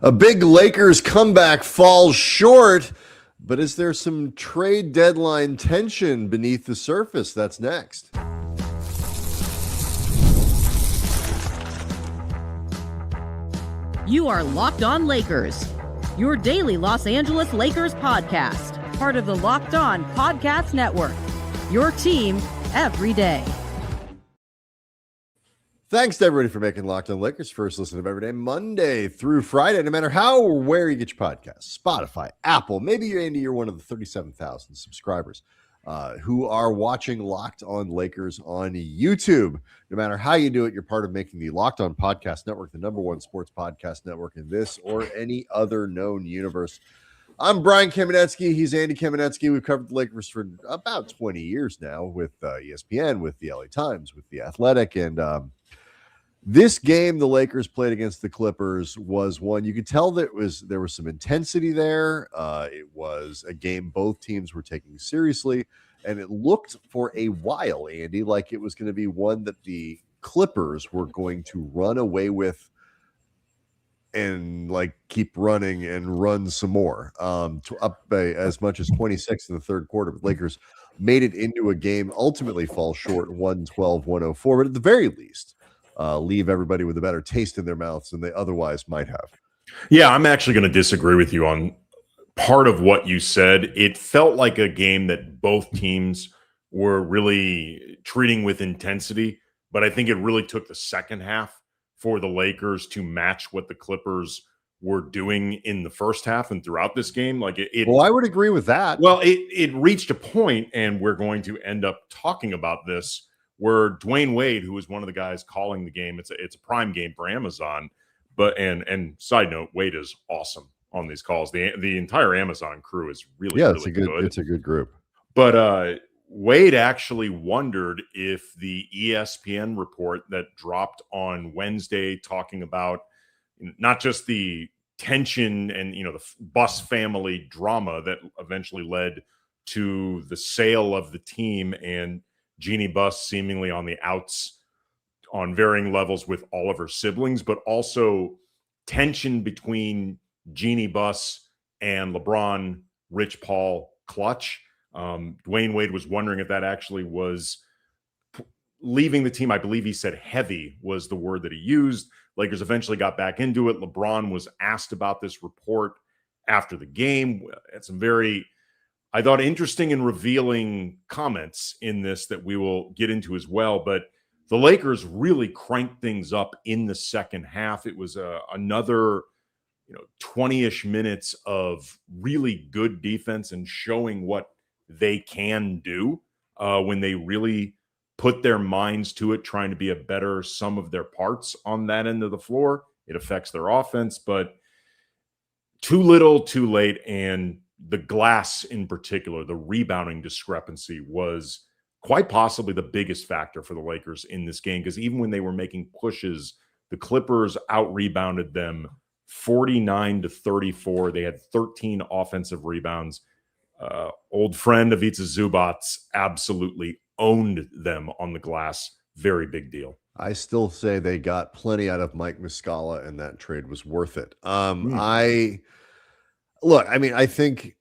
A big Lakers comeback falls short, but is there some trade deadline tension beneath the surface? That's next. You are Locked On Lakers, your daily Los Angeles Lakers podcast, part of the Locked On Podcast Network, your team every day. Thanks to everybody for making Locked On Lakers first listen of every day, Monday through Friday, no matter how or where you get your podcasts, Spotify, Apple, maybe you're one of the 37,000 subscribers who are watching Locked On Lakers on YouTube. No matter how you do it, you're part of making the Locked On Podcast Network, the number one sports podcast network in this or any other known universe. I'm Brian Kamenetsky. He's Andy Kamenetsky. We've covered the Lakers for about 20 years now with ESPN, with the LA Times, with The Athletic, and this game the Lakers played against the Clippers was one you could tell that there was some intensity there. It was a game both teams were taking seriously, and it looked for a while, Andy, like it was going to be one that the Clippers were going to run away with and like keep running and run some more up by as much as 26 in the third quarter. But Lakers made it into a game, ultimately fall short 112-104, but at the very least leave everybody with a better taste in their mouths than they otherwise might have. Yeah, I'm actually going to disagree with you on part of what you said. It felt like a game that both teams were really treating with intensity, but I think it really took the second half for the Lakers to match what the Clippers were doing in the first half and throughout this game. Well, I would agree with that. Well, it reached a point, and we're going to end up talking about this, where Dwayne Wade, who was one of the guys calling the game, it's a prime game for Amazon, but and side note, Wade is awesome on these calls. The entire Amazon crew is really really good. It's a good group. But Wade actually wondered if the ESPN report that dropped on Wednesday, talking about not just the tension and the Buss family drama that eventually led to the sale of the team and Jeannie Buss seemingly on the outs on varying levels with all of her siblings, but also tension between Jeannie Buss and LeBron, Rich Paul, Clutch. Dwayne Wade was wondering if that actually was leaving the team. I believe he said heavy was the word that he used. Lakers eventually got back into it. LeBron was asked about this report after the game. Had some very, I thought, interesting and revealing comments in this that we will get into as well. But the Lakers really cranked things up in the second half. It was another 20-ish minutes of really good defense and showing what they can do when they really put their minds to it, trying to be a better sum of their parts on that end of the floor. It affects their offense, but too little, too late. And the glass in particular, the rebounding discrepancy was quite possibly the biggest factor for the Lakers in this game, because even when they were making pushes, the Clippers out-rebounded them 49-34. They had 13 offensive rebounds. Old friend Ivica Zubac absolutely owned them on the glass. Very big deal. I still say they got plenty out of Mike Muscala, and that trade was worth it. I think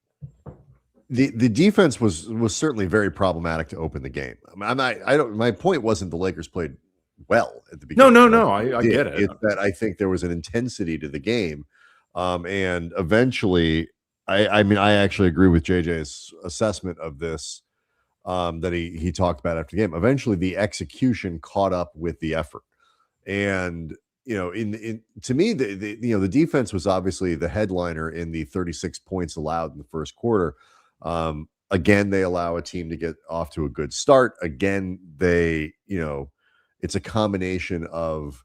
the defense was certainly very problematic to open the game. My point wasn't the Lakers played well at the beginning. No. I get it. It's that I think there was an intensity to the game, and eventually, I actually agree with JJ's assessment of this. That he talked about after the game. Eventually, the execution caught up with the effort, and to me, the defense was obviously the headliner in the 36 points allowed in the first quarter. Again, they allow a team to get off to a good start. Again, it's a combination of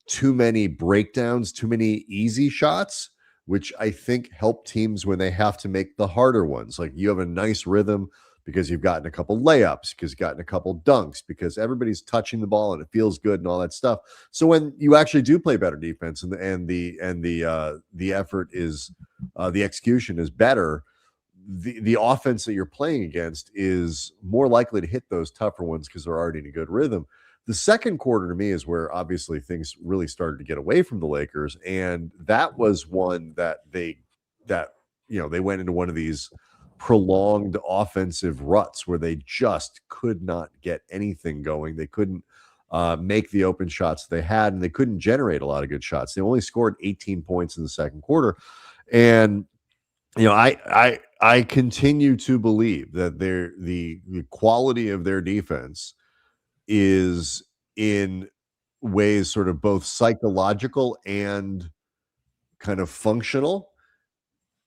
too many breakdowns, too many easy shots, which I think help teams when they have to make the harder ones. Like, you have a nice rhythm because you've gotten a couple layups, because you've gotten a couple dunks, because everybody's touching the ball and it feels good and all that stuff. So when you actually do play better defense and the effort is the execution is better, the offense that you're playing against is more likely to hit those tougher ones because they're already in a good rhythm. The second quarter to me is where obviously things really started to get away from the Lakers, and that was one that they went into one of these prolonged offensive ruts where they just could not get anything going. They couldn't make the open shots they had, and they couldn't generate a lot of good shots. They only scored 18 points in the second quarter, and I continue to believe that the quality of their defense is in ways sort of both psychological and kind of functional.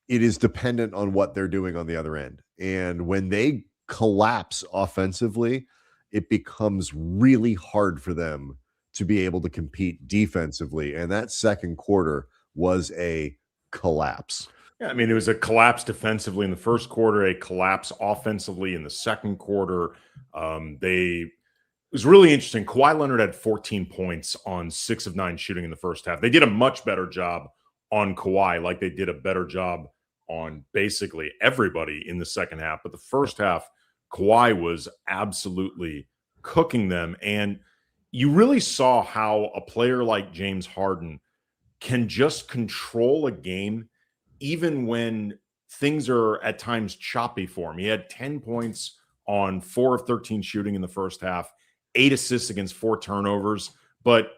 It is dependent on what they're doing on the other end. And when they collapse offensively, it becomes really hard for them to be able to compete defensively. And that second quarter was a collapse. Yeah, I mean, it was a collapse defensively in the first quarter, a collapse offensively in the second quarter. It was really interesting. Kawhi Leonard had 14 points on 6 of 9 shooting in the first half. They did a much better job on Kawhi, like they did a better job on basically everybody in the second half. But the first half, Kawhi was absolutely cooking them. And you really saw how a player like James Harden can just control a game even when things are at times choppy for him. He had 10 points on 4 of 13 shooting in the first half, 8 assists against 4 turnovers. But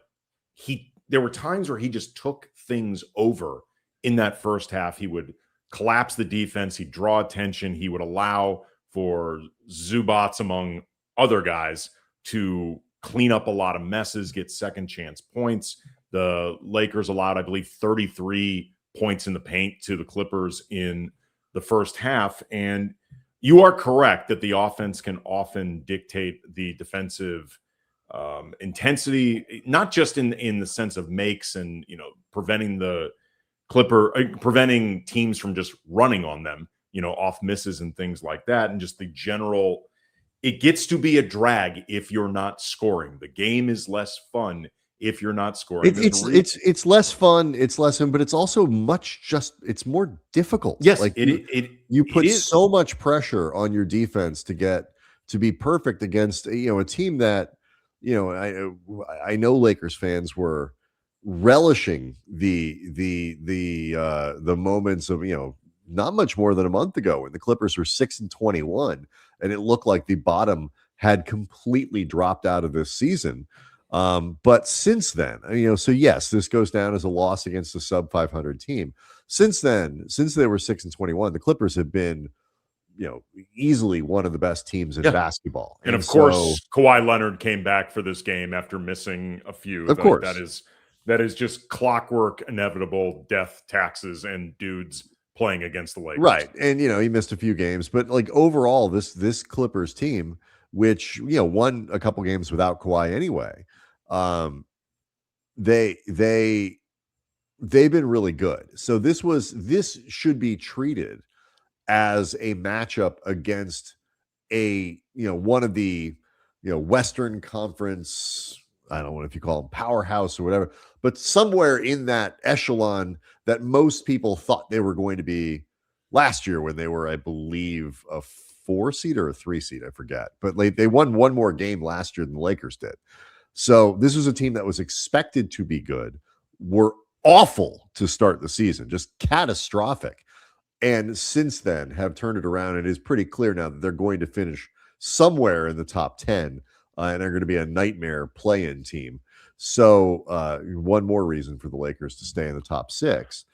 there were times where he just took things over in that first half. He would collapse the defense. He'd draw attention. He would allow for Zubats, among other guys, to clean up a lot of messes, get second chance points. The Lakers allowed, I believe, 33 points in the paint to the Clippers in the first half. And you are correct that the offense can often dictate the defensive intensity, not just in the sense of makes and, preventing teams from just running on them, off misses and things like that. And just the general, it gets to be a drag if you're not scoring. The game is less fun if you're not scoring. It's less fun, it's less fun, but it's also it's more difficult. Yes, like you put so much pressure on your defense to be perfect against a team that I know Lakers fans were relishing the moments of not much more than a month ago when the Clippers were 6-21 and it looked like the bottom had completely dropped out of this season. But since then, so yes, this goes down as a loss against a sub 500 team. Since then, since they were 6-21, the Clippers have been, easily one of the best teams in basketball. And of course, Kawhi Leonard came back for this game after missing a few. Of course, that is just clockwork, inevitable death taxes and dudes playing against the Lakers. Right. And, he missed a few games, but like overall, this Clippers team, which, won a couple games without Kawhi anyway, they've been really good. So this should be treated as a matchup against one of the, Western Conference, I don't know if you call them powerhouse or whatever, but somewhere in that echelon that most people thought they were going to be last year when they were, I believe, a 4 seed or a 3 seed, I forget. But they won one more game last year than the Lakers did. So this was a team that was expected to be good, were awful to start the season, just catastrophic. And since then have turned it around. It is pretty clear now that they're going to finish somewhere in the top 10 and they're going to be a nightmare play-in team. So one more reason for the Lakers to stay in the top 6.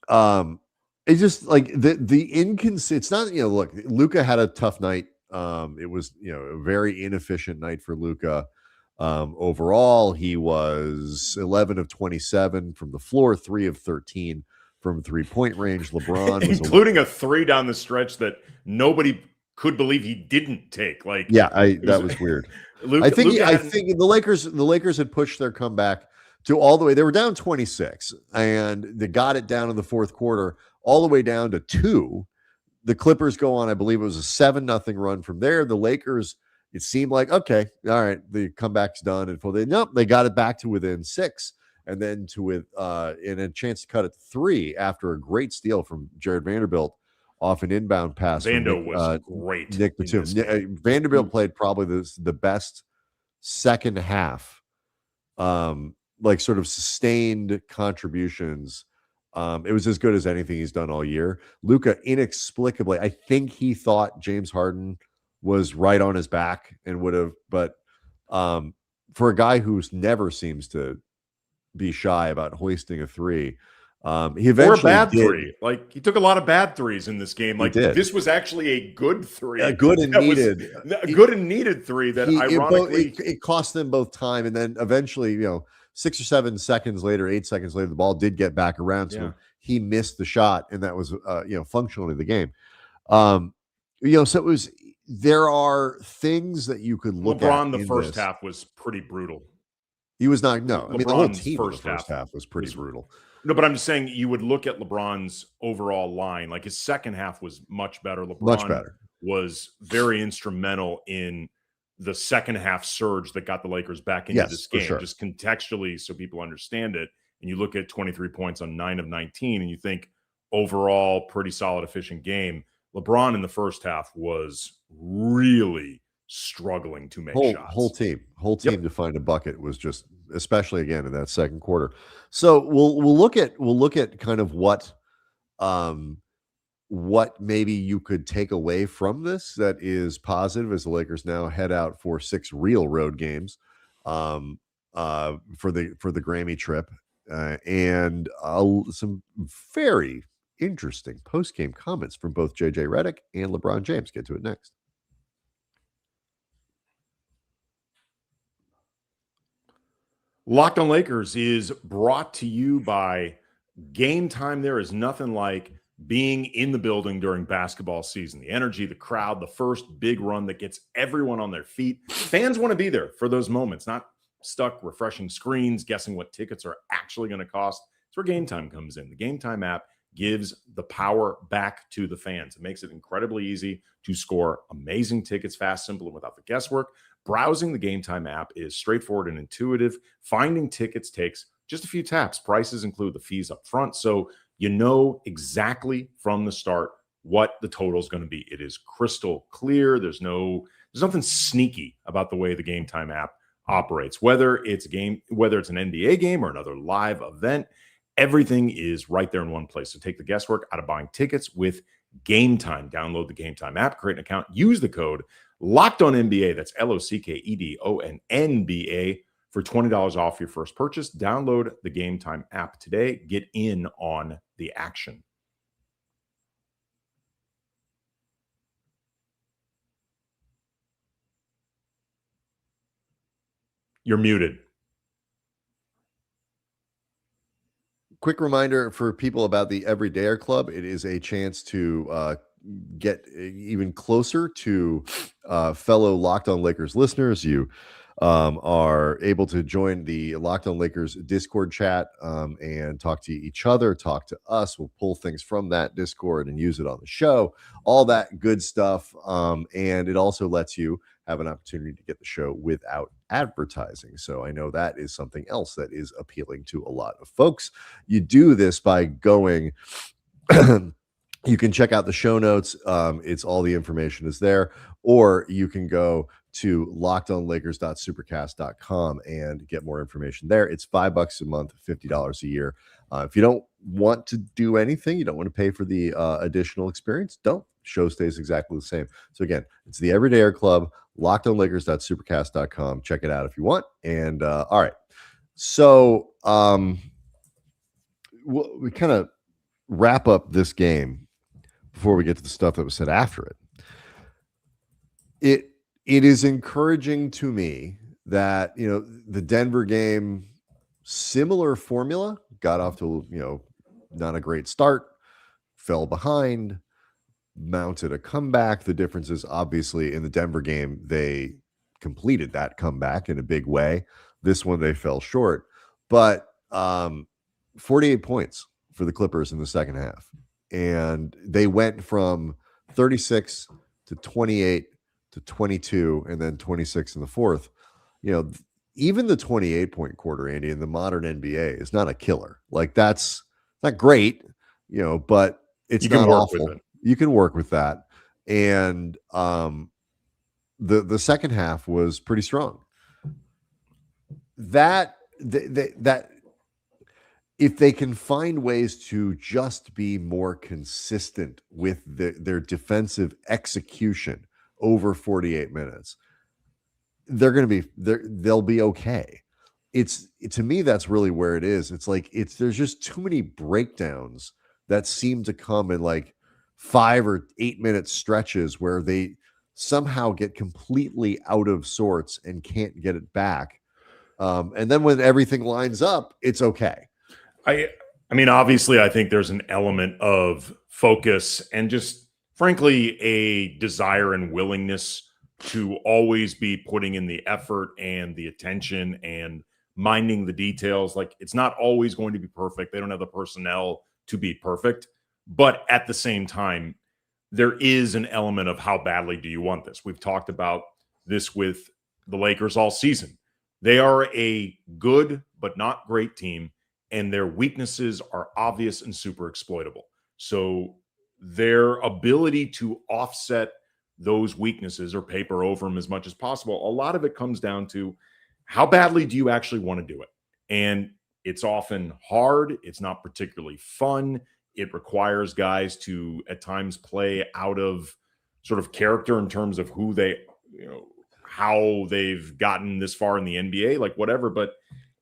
It's just like the inconsistent. It's not, look, Luka had a tough night. It was, a very inefficient night for Luka. Overall, he was 11 of 27 from the floor, 3 of 13 from 3-point range. LeBron was including a 3 down the stretch that nobody could believe he didn't take. That was weird. I think the Lakers had pushed their comeback to all the way. They were down 26 and they got it down in the fourth quarter all the way down to 2. The Clippers go on, I believe it was a 7-0 run from there. The Lakers, it seemed like, okay, all right, the comeback's done. And they got it back to within 6. And then and a chance to cut it to 3 after a great steal from Jared Vanderbilt off an inbound pass. Vando was great. Nick Batum. Vanderbilt played probably the best second half, like sort of sustained contributions, it was as good as anything he's done all year. Luka, inexplicably, I think he thought James Harden was right on his back and would have, but for a guy who's never seems to be shy about hoisting a three, he eventually three. Like, he took a lot of bad threes in this game. Like, this was actually a good three, a good and needed three that ironically it cost them both time, and then eventually, 6 or 7 seconds later, 8 seconds later, the ball did get back around to him. He missed the shot, and that was functionally the game. So it was. There are things that you could look at. LeBron, the first half was pretty brutal. He was not. No, I mean the whole team in the first half was pretty brutal. No, but I'm just saying you would look at LeBron's overall line. Like, his second half was much better. LeBron much better. Was very instrumental in the second half surge that got the Lakers back into this game, just contextually, so people understand it. And you look at 23 points on 9 of 19, and you think overall pretty solid, efficient game. LeBron in the first half was really struggling to make shots. Whole team to find a bucket was just, especially again in that second quarter. So we'll look at kind of what maybe you could take away from this that is positive as the Lakers now head out for 6 real road games for the Grammy trip, and some very interesting post-game comments from both JJ Redick and LeBron James. Get to it next. Locked on Lakers is brought to you by Game Time. There is nothing like being in the building during basketball season. The energy, the crowd, the first big run that gets everyone on their feet. Fans want to be there for those moments, not stuck refreshing screens, guessing what tickets are actually going to cost. That's where Game Time comes in. The Game Time app gives the power back to the fans. It makes it incredibly easy to score amazing tickets, fast, simple, and without the guesswork. Browsing the Game Time app is straightforward and intuitive. Finding tickets takes just a few taps. Prices include the fees up front, so you know exactly from the start what the total is going to be. It is crystal clear. There's nothing sneaky about the way the Game Time app operates. Whether it's an NBA game or another live event, everything is right there in one place. So take the guesswork out of buying tickets with Game Time. Download the Game Time app, create an account, use the code LOCKEDONNBA. That's LOCKEDONNBA for $20 off your first purchase. Download the Game Time app today. Get in on the action. You're muted. Quick reminder for people about the Everydayer Club. It is a chance to get even closer to fellow Locked On Lakers listeners. You are able to join the Locked On Lakers Discord chat and talk to each other, talk to us. We'll pull things from that Discord and use it on the show, all that good stuff. And it also lets you have an opportunity to get the show without advertising. So I know that is something else that is appealing to a lot of folks. You do this by going you can check out the show notes. It's all the information is there, or you can go to lockedonlakers.supercast.com and get more information there. It's $5 a month, $50 a year. If you don't want to do anything, you don't want to pay for the additional experience, don't. Show stays exactly the same. So again, it's the Everydayer Club, lockedonlakers.supercast.com. Check it out if you want. And all right. So we kind of wrap up this game before we get to the stuff that was said after it. It is encouraging to me that, the Denver game, similar formula, got off to, not a great start, fell behind, mounted a comeback. The difference is obviously in the Denver game, they completed that comeback in a big way. This one, they fell short, but 48 points for the Clippers in the second half. And they went from 36 to 28 to 22 and then 26 in the fourth. Even the 28-point quarter, Andy, in the modern NBA is not a killer. Like, that's not great, but it's not awful. You can work with that. And the second half was pretty strong. that if they can find ways to just be more consistent with their defensive execution over 48 minutes, they'll be okay. To me, that's really where it is. It's like there's just too many breakdowns that seem to come in like 5 or 8 minute stretches where they somehow get completely out of sorts and can't get it back. And then when everything lines up, it's okay. I mean, obviously, I think there's an element of focus and just, frankly, a desire and willingness to always be putting in the effort and the attention and minding the details. Like, it's not always going to be perfect. They don't have the personnel to be perfect. But at the same time, there is an element of how badly do you want this? We've talked about this with the Lakers all season. They are a good but not great team, and their weaknesses are obvious and super exploitable. So their ability to offset those weaknesses or paper over them as much as possible, a lot of it comes down to how badly do you actually want to do it? And it's often hard. It's not particularly fun. It requires guys to at times play out of sort of character in terms of who they, how they've gotten this far in the NBA, like whatever, but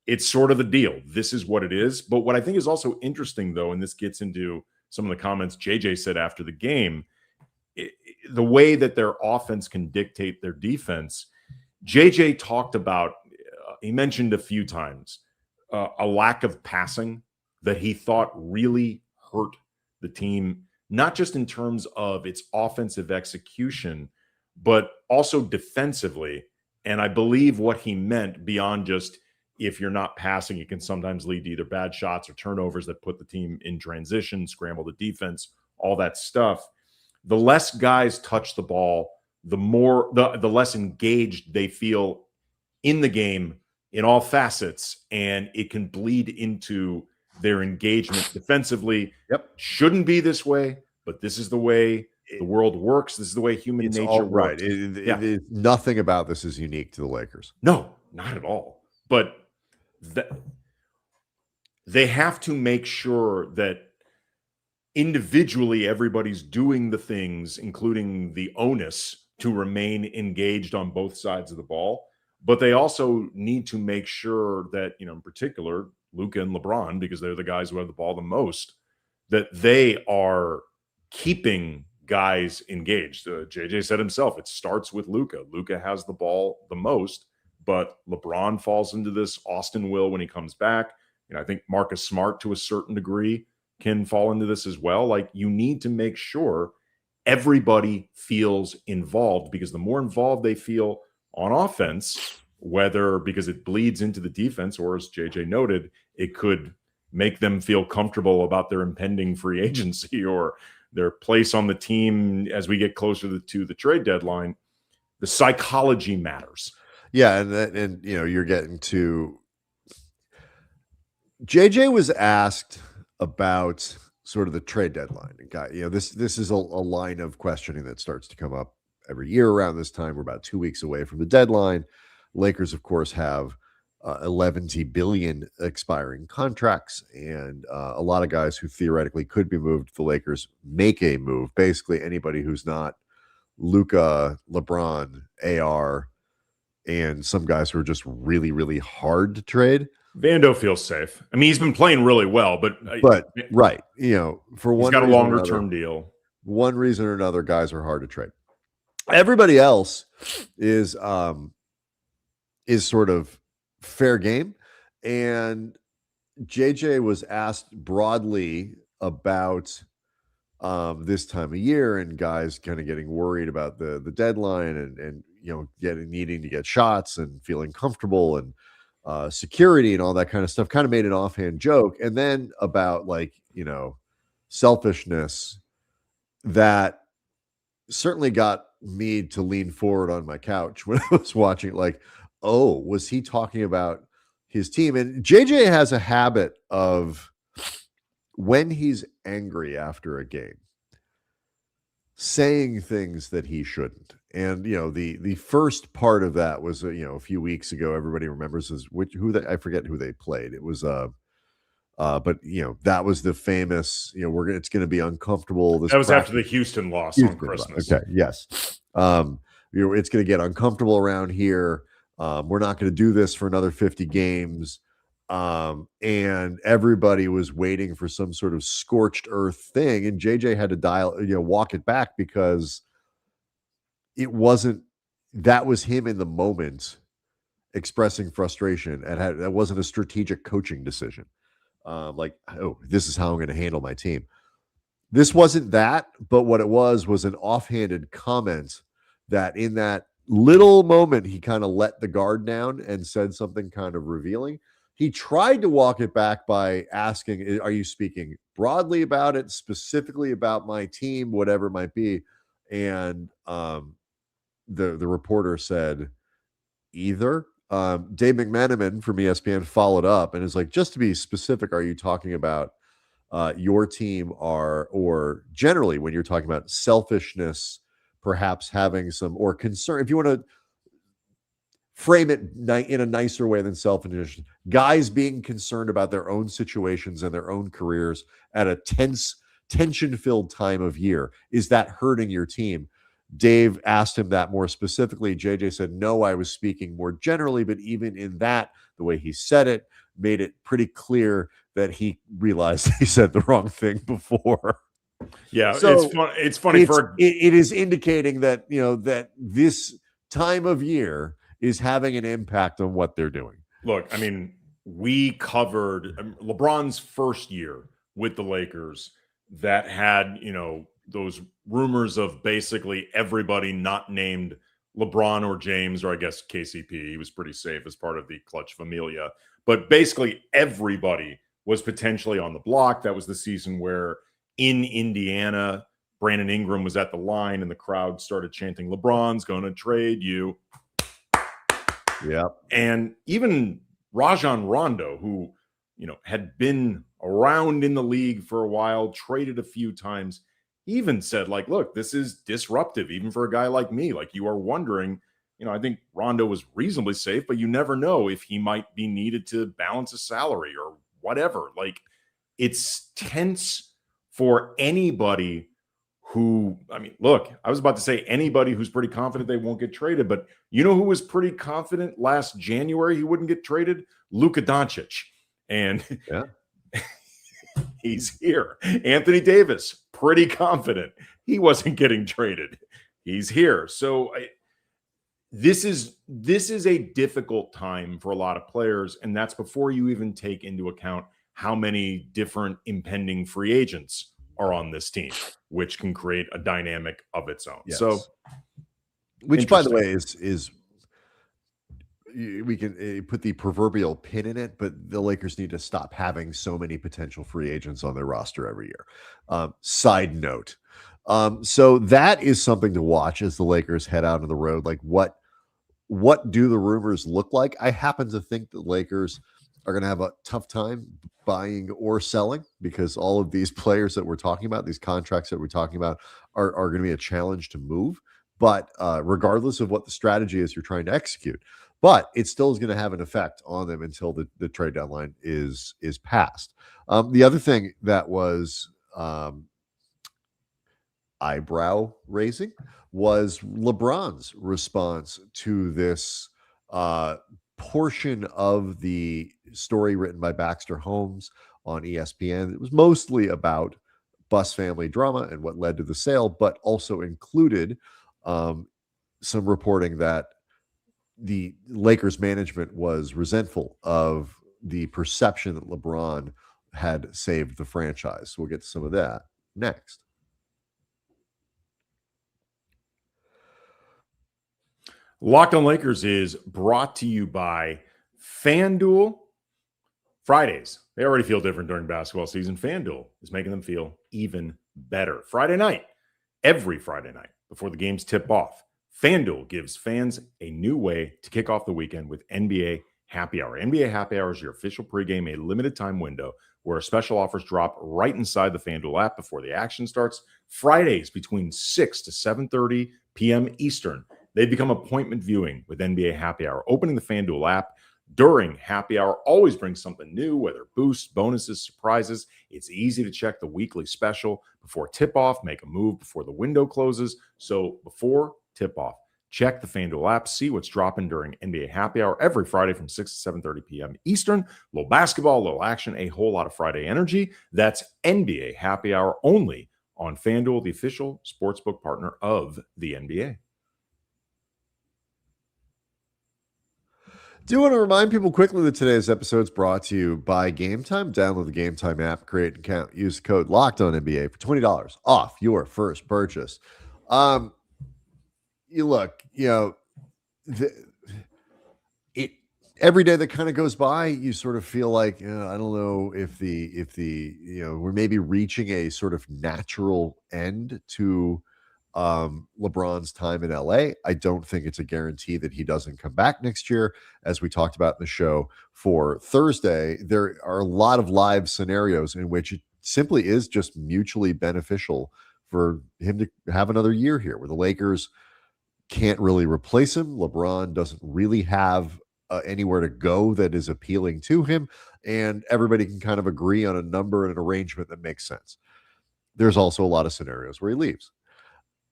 it's sort of the deal. This is what it is. But what I think is also interesting, though, and this gets into some of the comments JJ said after the game, the way that their offense can dictate their defense. JJ talked about, he mentioned a few times, a lack of passing that he thought really hurt the team, not just in terms of its offensive execution, but also defensively. And I believe what he meant beyond just, if you're not passing, it can sometimes lead to either bad shots or turnovers that put the team in transition, scramble the defense, all that stuff. The less guys touch the ball, the less engaged they feel in the game in all facets, and it can bleed into their engagement defensively. Yep. Shouldn't be this way, but this is the way the world works. This is the way human nature works. Right. Nothing about this is unique to the Lakers. No, not at all. But they have to make sure that individually everybody's doing the things, including the onus to remain engaged on both sides of the ball. But they also need to make sure that, in particular, Luka and LeBron, because they're the guys who have the ball the most, that they are keeping guys engaged. JJ said himself, it starts with Luka. Luka has the ball the most, but LeBron falls into this. Austin will when he comes back. I think Marcus Smart, to a certain degree, can fall into this as well. Like, you need to make sure everybody feels involved, because the more involved they feel on offense, whether because it bleeds into the defense or, as JJ noted, it could make them feel comfortable about their impending free agency or their place on the team as we get closer to the trade deadline, the psychology matters. Yeah, and you're getting to JJ was asked about sort of the trade deadline. This is a line of questioning that starts to come up every year around this time. We're about 2 weeks away from the deadline. Lakers, of course, have 11 billion expiring contracts, and a lot of guys who theoretically could be moved. The Lakers make a move. Basically, anybody who's not Luka, LeBron, AR, and some guys who are just really, really hard to trade. Vando feels safe. I mean, he's been playing really well, but right, for one, he's got a longer term deal. One reason or another, guys are hard to trade. Everybody else is sort of fair game. And JJ was asked broadly about this time of year and guys kind of getting worried about the deadline and needing to get shots and feeling comfortable and security and all that kind of stuff. Kind of made an offhand joke, and then about selfishness that certainly got me to lean forward on my couch when I was watching. Like, oh, was he talking about his team? And JJ has a habit of, when he's angry after a game, saying things that he shouldn't. And the first part of that was a few weeks ago. Everybody remembers I forget who they played. It was but that was the famous. It's going to be uncomfortable. That was after the Houston loss on Christmas. Okay, yes. It's going to get uncomfortable around here. We're not going to do this for another 50 games. And everybody was waiting for some sort of scorched earth thing, and JJ had to walk it back because it wasn't. That was him in the moment expressing frustration, and that wasn't a strategic coaching decision. This is how I'm going to handle my team. This wasn't that, but what it was an offhanded comment that in that little moment he kind of let the guard down and said something kind of revealing. He tried to walk it back by asking, are you speaking broadly about it, specifically about my team, whatever it might be? And the reporter said, either. Dave McMenamin from ESPN followed up and is like, just to be specific, are you talking about your team or generally when you're talking about selfishness, perhaps having some or concern, if you want to frame it in a nicer way than selfishness, guys being concerned about their own situations and their own careers at a tension-filled time of year, is that hurting your team? Dave asked him that more specifically. JJ said, no, I was speaking more generally, but even in that, the way he said it made it pretty clear that he realized he said the wrong thing before. Yeah, so it's funny. It is indicating that, that this time of year is having an impact on what they're doing. Look, I mean, we covered LeBron's first year with the Lakers that had, those rumors of basically everybody not named LeBron or James, or I guess KCP. He was pretty safe as part of the Clutch Familia. But basically everybody was potentially on the block. That was the season where in Indiana, Brandon Ingram was at the line and the crowd started chanting, LeBron's going to trade you. Yeah. And even Rajon Rondo, who, had been around in the league for a while, traded a few times, even said, like, look, this is disruptive, even for a guy like me. Like, you are wondering, I think Rondo was reasonably safe, but you never know if he might be needed to balance a salary or whatever. Like, it's tense for anybody who, look, I was about to say anybody who's pretty confident they won't get traded, but you know who was pretty confident last January he wouldn't get traded? Luka Doncic. And yeah. He's here. Anthony Davis, pretty confident he wasn't getting traded. He's here. So this is a difficult time for a lot of players, and that's before you even take into account how many different impending free agents are on this team, which can create a dynamic of its own. Yes. So, which, by the way, is we can put the proverbial pin in it, but the Lakers need to stop having so many potential free agents on their roster every year. Side note. So that is something to watch as the Lakers head out on the road. Like, what do the rumors look like? I happen to think the Lakers are going to have a tough time buying or selling because all of these players that we're talking about, these contracts that we're talking about, are going to be a challenge to move. But regardless of what the strategy is you're trying to execute, but it still is going to have an effect on them until the trade deadline is passed. The other thing that was eyebrow raising was LeBron's response to this portion of the story written by Baxter Holmes on ESPN. It was mostly about Buss family drama and what led to the sale, but also included some reporting that the Lakers management was resentful of the perception that LeBron had saved the franchise. We'll get to some of that next. Locked on Lakers is brought to you by FanDuel. Fridays, they already feel different during basketball season. FanDuel is making them feel even better. Friday night, every Friday night before the games tip off, FanDuel gives fans a new way to kick off the weekend with NBA Happy Hour. NBA Happy Hour is your official pregame, a limited time window where special offers drop right inside the FanDuel app before the action starts. Fridays between 6 to 7:30 p.m. Eastern, they become appointment viewing with NBA Happy Hour. Opening the FanDuel app during happy hour always brings something new, whether boosts, bonuses, surprises. It's easy to check the weekly special before tip-off, make a move before the window closes. So before tip-off, check the FanDuel app, see what's dropping during NBA Happy Hour every Friday from 6 to 7:30 p.m. Eastern. Little basketball, little action, a whole lot of Friday energy. That's NBA Happy Hour only on FanDuel, the official sportsbook partner of the NBA. Do want to remind people quickly that today's episode is brought to you by Game Time. Download the Game Time app, create an account, use the code LOCKEDONNBA for $20 off your first purchase. You look, every day that kind of goes by, you sort of feel like, I don't know if we're maybe reaching a sort of natural end to LeBron's time in LA. I don't think it's a guarantee that he doesn't come back next year. As we talked about in the show for Thursday, there are a lot of live scenarios in which it simply is just mutually beneficial for him to have another year here, where the Lakers can't really replace him. LeBron doesn't really have anywhere to go that is appealing to him, and everybody can kind of agree on a number and an arrangement that makes sense. There's also a lot of scenarios where he leaves.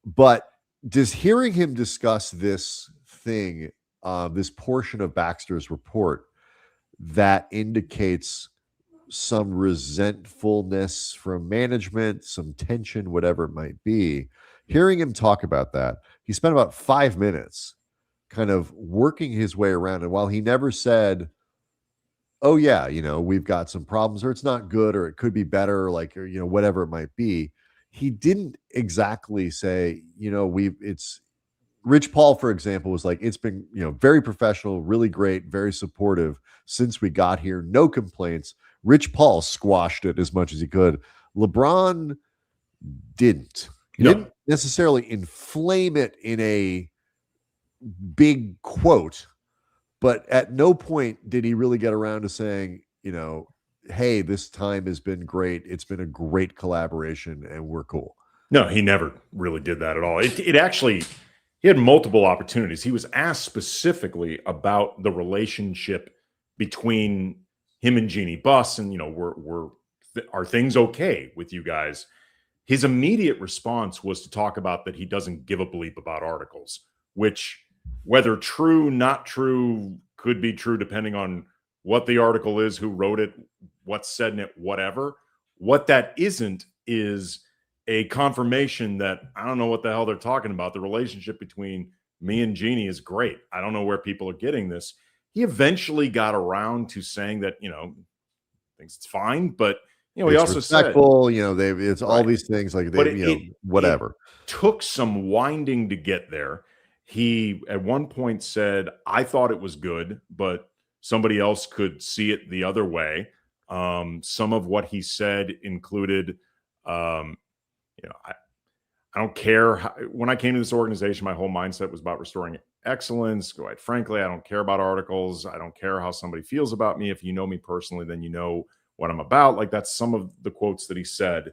But does hearing him discuss this thing, this portion of Baxter's report, that indicates some resentfulness from management, some tension, whatever it might be, hearing him talk about that, he spent about 5 minutes kind of working his way around. And while he never said, oh yeah, we've got some problems, or it's not good, or it could be better, or whatever it might be, he didn't exactly say, it's Rich Paul, for example, was like, it's been, very professional, really great, very supportive since we got here. No complaints. Rich Paul squashed it as much as he could. LeBron didn't. He didn't necessarily inflame it in a big quote, but at no point did he really get around to saying, hey, this time has been great. It's been a great collaboration and we're cool. No, he never really did that at all. It actually, he had multiple opportunities. He was asked specifically about the relationship between him and Jeannie Buss, and are things okay with you guys? His immediate response was to talk about that he doesn't give a bleep about articles, which, whether true, not true, could be true depending on what the article is, who wrote it, what's said in it, whatever. What that isn't is a confirmation that I don't know what the hell they're talking about. The relationship between me and Jeannie is great. I don't know where people are getting this. He eventually got around to saying that, thinks it's fine, but he also respectful, said, it's all these things like whatever. It took some winding to get there. He at one point said, I thought it was good, but somebody else could see it the other way. Some of what he said included, I don't care when I came to this organization, my whole mindset was about restoring excellence. Quite frankly, I don't care about articles. I don't care how somebody feels about me. If you know me personally, then you know what I'm about. Like, that's some of the quotes that he said.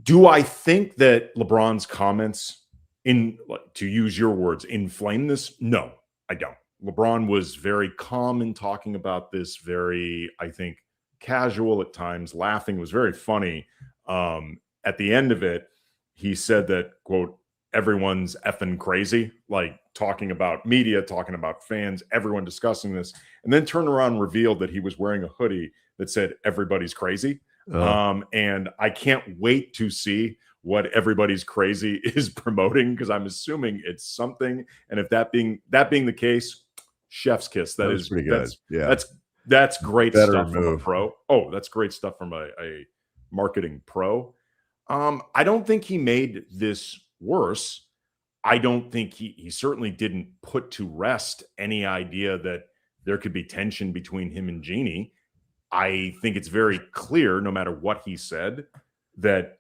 Do I think that LeBron's comments, to use your words, inflame this? No, I don't. LeBron was very calm in talking about this, very, I think, casual at times, laughing. It was very funny. At the end of it, he said that, quote, everyone's effing crazy, like talking about media, talking about fans, everyone discussing this, and then turned around and revealed that he was wearing a hoodie that said everybody's crazy. And I can't wait to see what everybody's crazy is promoting, because I'm assuming it's something. And if that being the case, chef's kiss. That's pretty good. That's great stuff from a pro. Oh, that's great stuff from a marketing pro. I don't think he made this worse. I don't think he certainly didn't put to rest any idea that there could be tension between him and Jeannie. I think it's very clear, no matter what he said, that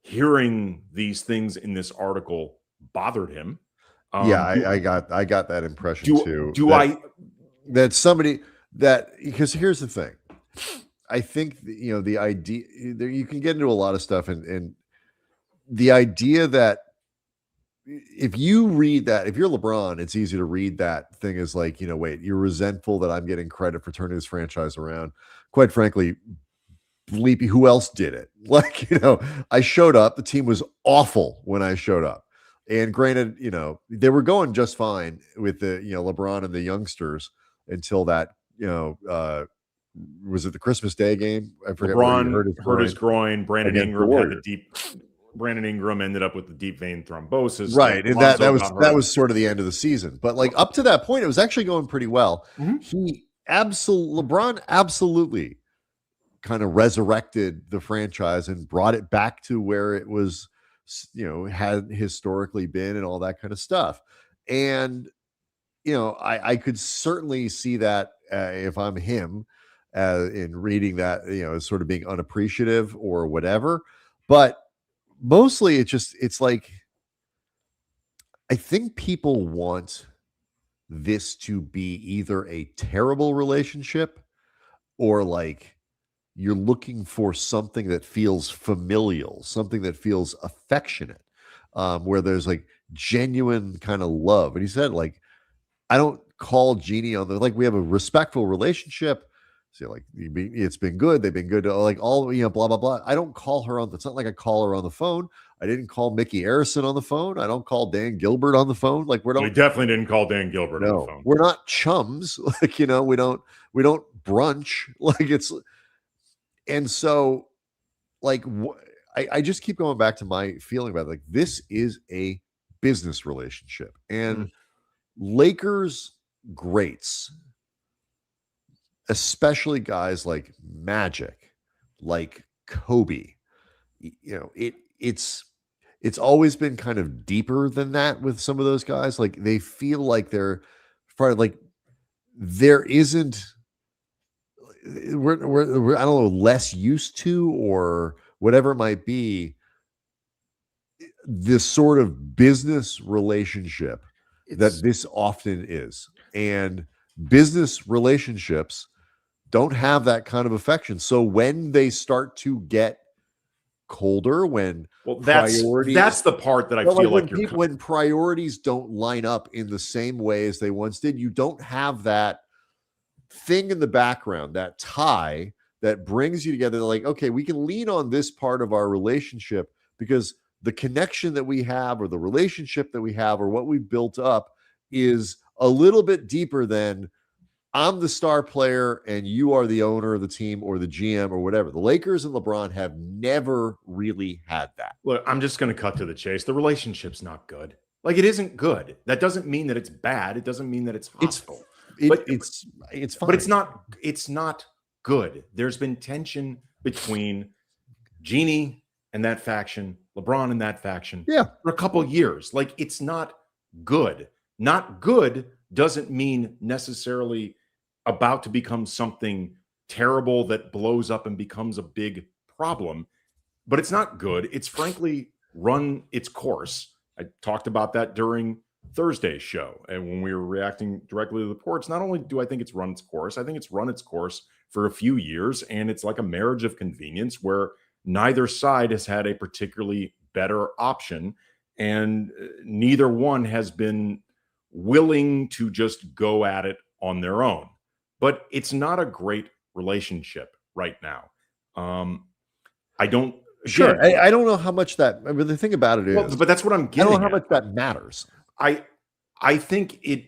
hearing these things in this article bothered him. I got that impression too. Because here's the thing. I think the idea there, you can get into a lot of stuff, and the idea that if you read that, if you're LeBron, it's easy to read that thing as like, wait, you're resentful that I'm getting credit for turning this franchise around. Quite frankly, Bleepy, who else did it? Like, I showed up. The team was awful when I showed up. And granted, they were going just fine with the, LeBron and the youngsters until that, was it the Christmas Day game? I forget. LeBron hurt his groin. Brandon Ingram ended up with the deep vein thrombosis. Right. And that was sort of the end of the season. But like up to that point, it was actually going pretty well. LeBron absolutely kind of resurrected the franchise and brought it back to where it was, had historically been and all that kind of stuff. And, I could certainly see that if I'm him in reading that, as sort of being unappreciative or whatever. But mostly it's like, I think people want this to be either a terrible relationship or like you're looking for something that feels familial, something that feels affectionate, where there's like genuine kind of love. And he said, like, I don't call Jeannie on like, we have a respectful relationship. So like, it's been good. They've been good to like all, blah, blah, blah. I don't call her on. It's not like I call her on the phone. I didn't call Mickey Arison on the phone. I don't call Dan Gilbert on the phone. Like we definitely didn't call Dan Gilbert on the phone. We're not chums. Like, we don't brunch. Like it's, and so like, I just keep going back to my feeling about it. Like this is a business relationship, and Lakers greats, especially guys like Magic, like Kobe, it's always been kind of deeper than that with some of those guys. Like they feel like they're like there isn't, we're I don't know, less used to or whatever it might be, this sort of business relationship that this often is. And business relationships don't have that kind of affection. So when they start to get colder, that's the part that I feel like when priorities don't line up in the same way as they once did, you don't have that thing in the background, that tie that brings you together. Like, okay, we can lean on this part of our relationship because the connection that we have or the relationship that we have or what we've built up is a little bit deeper than I'm the star player and you are the owner of the team or the GM or whatever. The Lakers and LeBron have never really had that. Look, I'm just going to cut to the chase. The relationship's not good. Like it isn't good. That doesn't mean that it's bad. It doesn't mean that it's hostile. It's fine. But it's not good. There's been tension between Jeannie and that faction, LeBron and that faction for a couple years. Like it's not good. Not good doesn't mean necessarily about to become something terrible that blows up and becomes a big problem, but it's not good. It's frankly run its course. I talked about that during Thursday's show. And when we were reacting directly to the reports, not only do I think it's run its course, I think it's run its course for a few years. And it's like a marriage of convenience where neither side has had a particularly better option. And neither one has been willing to just go at it on their own. But it's not a great relationship right now. I don't. Sure. I don't know how much that, I mean, the thing about it is, but that's what I'm getting. I don't know how much that matters. I think it,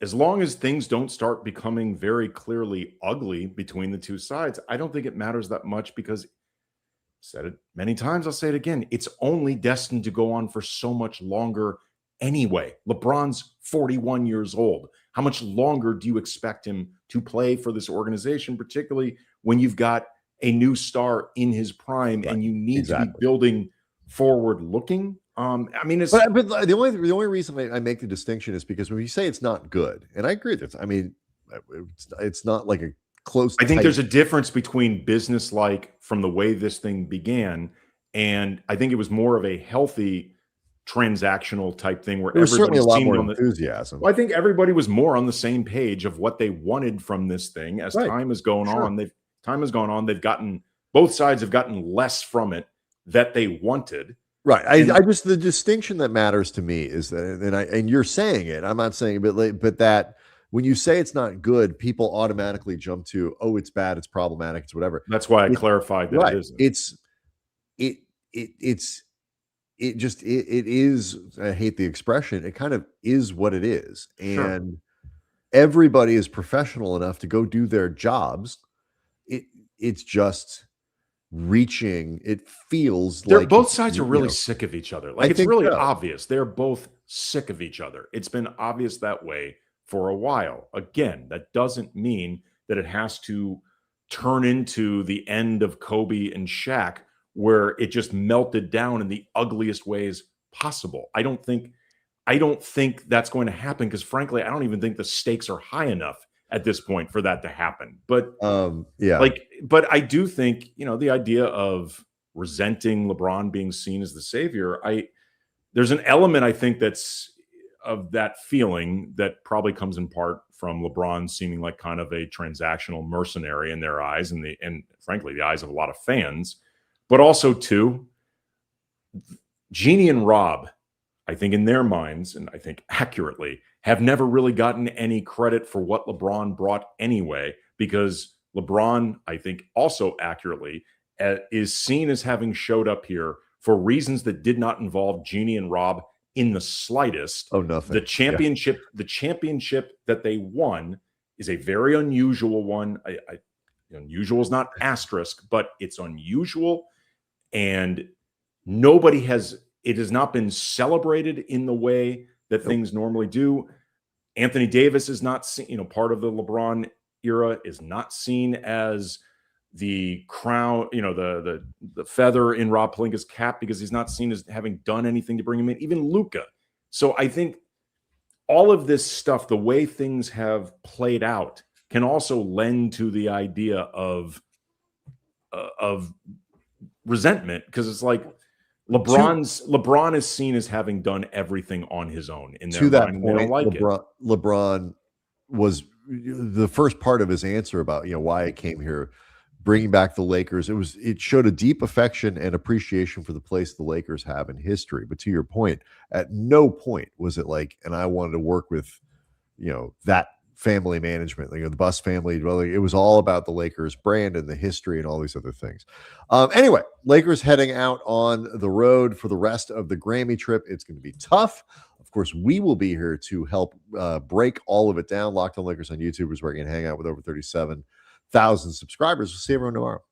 as long as things don't start becoming very clearly ugly between the two sides, I don't think it matters that much because I've said it many times. I'll say it again. It's only destined to go on for so much longer anyway. LeBron's 41 years old. How much longer do you expect him to play for this organization, particularly when you've got a new star in his prime and you need to be building forward looking? I mean, but the only reason I make the distinction is because when you say it's not good, and I agree with that. I mean, it's not like a close. I think there's a difference between business-like from the way this thing began, and I think it was more of a healthy transactional type thing where there's certainly a lot more enthusiasm. I think everybody was more on the same page of what they wanted from this thing as time is going on. time has gone on, both sides have gotten less from it that they wanted. Right. I just, the distinction that matters to me is that, and you're saying it, I'm not saying it, but that when you say it's not good, people automatically jump to, oh, it's bad, it's problematic, it's whatever. That's why I clarified that right. it isn't. It is, I hate the expression, it kind of is what it is. Sure. And everybody is professional enough to go do their jobs. It's just reaching, it feels like both sides are really sick of each other. Like, it's really obvious. They're both sick of each other. It's been obvious that way for a while. Again, that doesn't mean that it has to turn into the end of Kobe and Shaq, where it just melted down in the ugliest ways possible. I don't think that's going to happen, because frankly, I don't even think the stakes are high enough at this point for that to happen. But but I do think, the idea of resenting LeBron being seen as the savior, there's an element, I think, that's of that feeling that probably comes in part from LeBron seeming like kind of a transactional mercenary in their eyes, and frankly, the eyes of a lot of fans. But also, too, Jeannie and Rob, I think in their minds, and I think accurately, have never really gotten any credit for what LeBron brought anyway, because LeBron, I think also accurately, is seen as having showed up here for reasons that did not involve Jeannie and Rob in the slightest. Oh, nothing. The championship that they won is a very unusual one. Unusual is not asterisk, but it's unusual, and it has not been celebrated in the way that things normally do. Anthony Davis is not seen, part of the LeBron era is not seen as the crown, the feather in Rob Pelinka's cap, because he's not seen as having done anything to bring him in, even Luka. So I think all of this stuff, the way things have played out, can also lend to the idea of resentment, because it's like LeBron is seen as having done everything on his own in their mind. They don't like LeBron was the first part of his answer about why it came here, bringing back the Lakers. It showed a deep affection and appreciation for the place the Lakers have in history. But to your point, at no point was it like, and I wanted to work with that family management, the Bus family. It was all about the Lakers brand and the history and all these other things. Anyway, Lakers heading out on the road for the rest of the Grammy trip. It's going to be tough. Of course, we will be here to help break all of it down. Locked On Lakers on YouTube is where you can hang out with over 37,000 subscribers. We'll see everyone tomorrow.